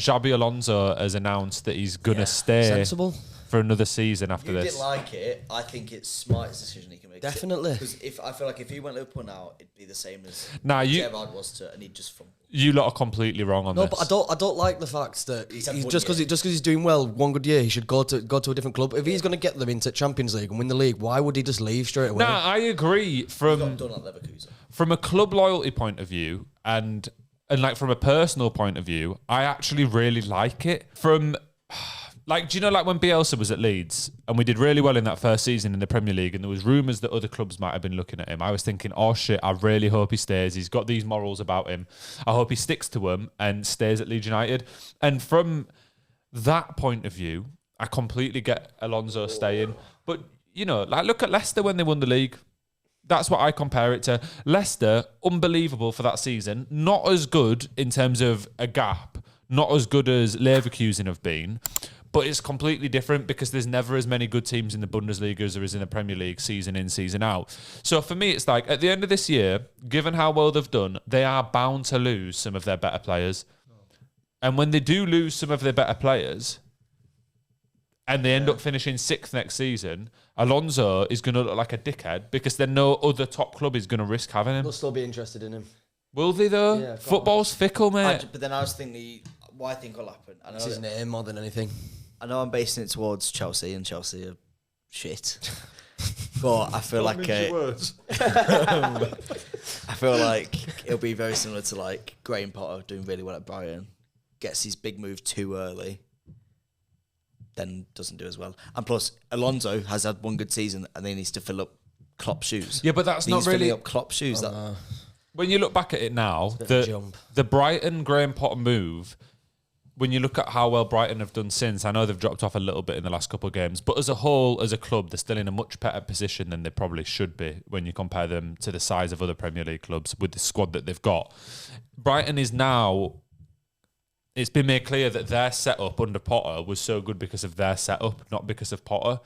Xabi Alonso has announced that he's going to stay sensible for another season after You this. didn't like it. I think it's smartest decision he can make. Definitely. Because I feel like if he went Liverpool now, it'd be the same as Gerrard was to, and he'd just fumble. You lot are completely wrong on this. No, but I don't like the fact that He's had he's one just year. because he's doing well one good year, he should go to a different club. If he's going to get them into Champions League and win the league, why would he just leave straight away? Nah, I agree He got from done at Leverkusen. a club loyalty point of view and like from a personal point of view, I actually really like it. From like, do you know, like when Bielsa was at Leeds and we did really well in that first season in the Premier League and there was rumours that other clubs might have been looking at him, I was thinking, oh shit, I really hope he stays. He's got these morals about him. I hope he sticks to them and stays at Leeds United. And from that point of view, I completely get Alonso staying. But, you know, like look at Leicester when they won the league. That's what I compare it to. Leicester, unbelievable for that season. Not as good in terms of a gap. Not as good as Leverkusen have been. But it's completely different because there's never as many good teams in the Bundesliga as there is in the Premier League season in, season out. So for me, it's like at the end of this year, given how well they've done, they are bound to lose some of their better players. And when they do lose some of their better players and they end up finishing 6th next season, Alonso is going to look like a dickhead because then no other top club is going to risk having him. They'll still be interested in him. Will they though? Yeah, Football's fickle, mate. But then I was thinking, what I think will happen. It's his name more than anything. I know I'm basing it towards Chelsea, and Chelsea are shit. But I feel like I feel like it'll be very similar to like Graham Potter doing really well at Brighton, gets his big move too early, then doesn't do as well. And plus, Alonso has had one good season, and then he needs to fill up Klopp's shoes. Yeah, but that's not really filling up Klopp's shoes. When you look back at it now, jump. the Brighton Graham Potter move, when you look at how well Brighton have done since, I know they've dropped off a little bit in the last couple of games, but as a whole, as a club, they're still in a much better position than they probably should be when you compare them to the size of other Premier League clubs with the squad that they've got. Brighton is now, it's been made clear that their setup under Potter was so good because of their setup, not because of Potter.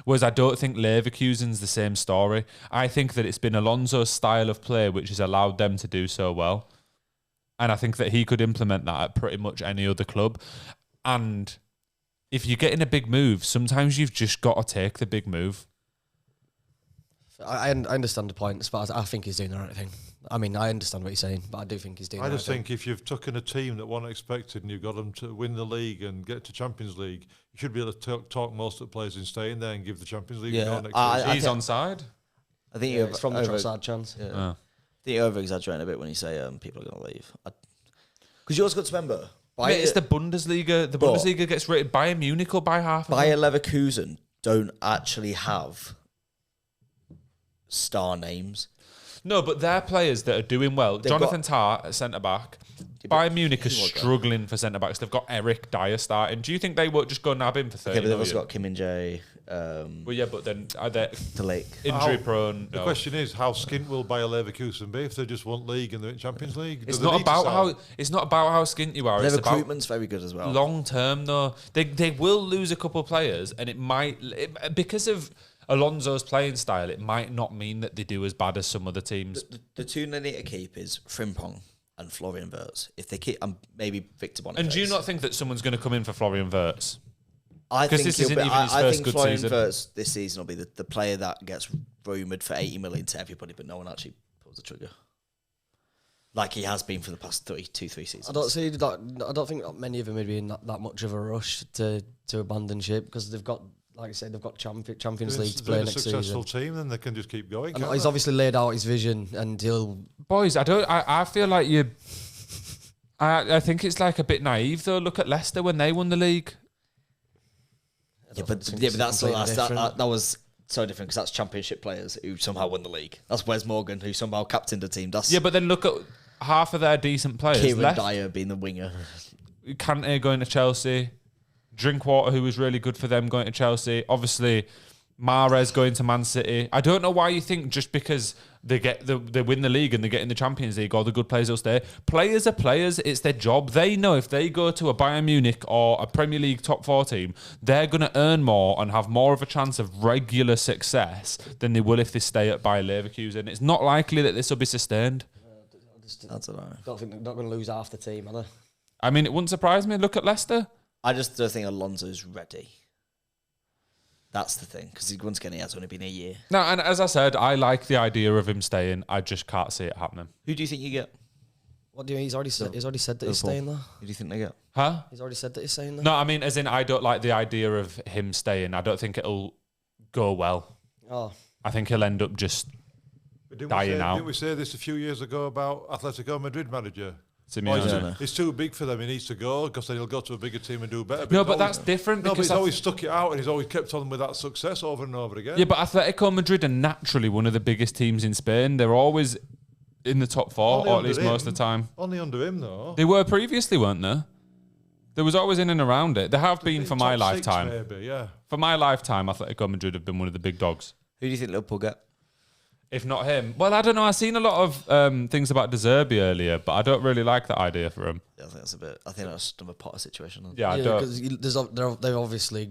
Whereas I don't think Leverkusen's the same story. I think that it's been Alonso's style of play which has allowed them to do so well. And I think that he could implement that at pretty much any other club. And if you're getting a big move, sometimes you've just got to take the big move. I understand the point as far as I think he's doing the right thing. I mean, I understand what you're saying, but I do think he's doing the right thing. I just think if you've taken a team that weren't expected and you've got them to win the league and get to Champions League, you should be able to talk most of the players in staying there and give the Champions League a go next season. He's on side. I think it's from the Trossard chance. Yeah. I think you're over-exaggerating a bit when you say people are going to leave. Because you also got to remember... Mate, it's the Bundesliga. The Bundesliga gets rated. Bayern Munich will buy half of Bayer Leverkusen don't actually have star names. No, but they're players that are doing well. Jonathan Tah at centre-back. Bayern Munich are struggling for centre-backs. They've got Eric Dyer starting. Do you think they won't just go nab him for 30 Yeah, but they've million? also got Kim Min-jae. Well, yeah, but then are they injury-prone? The question is, how skint will Bayer Leverkusen be if they just won league and they're in Champions League? It's not about how skint you are. Their it's recruitment's very good as well. Long term, though, they will lose a couple of players, and it might because of Alonso's playing style. It might not mean that they do as bad as some other teams. The two they need to keep is Frimpong and Florian Wirtz. If they keep, and maybe Victor Boniface. And do you not think that someone's going to come in for Florian Wirtz? I think this isn't even his first good Florian season. Wirtz this season will be the player that gets rumoured for 80 million to everybody, but no one actually pulls the trigger. Like he has been for the past 3 seasons. I don't think many of them would be in that much of a rush to abandon ship because they've got, like I said, they've got Champions League to play next season. If they're a successful team, then they can just keep going. And he's obviously laid out his vision, and he'll. Boys, I feel like you. I think it's like a bit naive though. Look at Leicester when they won the league. Yeah, but that was so different because that's Championship players who somehow won the league. That's Wes Morgan who somehow captained the team. That's But then look at half of their decent players. Kieran Dyer being the winger. Kante going to Chelsea. Drinkwater, who was really good for them, going to Chelsea. Obviously, Mahrez going to Man City. I don't know why you think just because they win the league and they get in the Champions League, all the good players will stay. Players are players. It's their job. They know if they go to a Bayern Munich or a Premier League top 4 team, they're going to earn more and have more of a chance of regular success than they will if they stay at Bayer Leverkusen. It's not likely that this will be sustained. That's all right. Don't think they're not going to lose half the team, are they? I mean, it wouldn't surprise me. Look at Leicester. I just don't think Alonso's ready. That's the thing, because once again, he has only been a year. No, and as I said, I like the idea of him staying. I just can't see it happening. Who do you think you get? What do you mean? He's already said that he's staying there. Who do you think they get? Huh? He's already said that he's staying there. No, I mean, as in, I don't like the idea of him staying. I don't think it'll go well. Oh, I think he'll end up just dying out. Didn't we say this a few years ago about Atletico Madrid manager? Simeone. It's too big for them. He needs to go because then he'll go to a bigger team and do better. No, but that's different. No, but because he's always stuck it out and he's always kept on with that success over and over again. Yeah, but Atletico Madrid are naturally one of the biggest teams in Spain. They're always in the top four, Only or at under least him. most of the time. Only under him, though. They were previously, weren't they? There was always in and around it. They have been for my Top six, lifetime. maybe, yeah. For my lifetime, Atletico Madrid have been one of the big dogs. Who do you think Liverpool get? If not him. Well, I don't know. I've seen a lot of things about De Zerbi earlier, but I don't really like that idea for him. Yeah, I think that's another Potter situation. Yeah, I don't. because they've obviously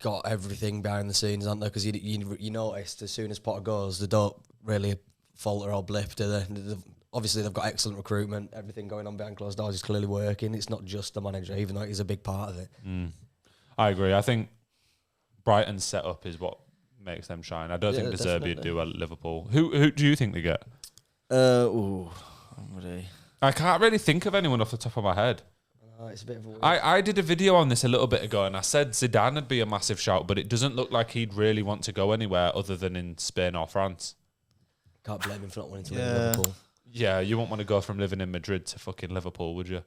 got everything behind the scenes, aren't they? Because you noticed as soon as Potter goes, they don't really falter or blip, do they? Obviously, they've got excellent recruitment. Everything going on behind closed doors is clearly working. It's not just the manager, even though he's a big part of it. I agree. I think Brighton's setup is what makes them shine. I don't think De Zerbi would do well at Liverpool. Who do you think they get? I can't really think of anyone off the top of my head. It's a bit of a weird. I did a video on this a little bit ago, and I said Zidane would be a massive shout, but it doesn't look like he'd really want to go anywhere other than in Spain or France. Can't blame him for not wanting to live in Liverpool. Yeah, you won't want to go from living in Madrid to fucking Liverpool, would you?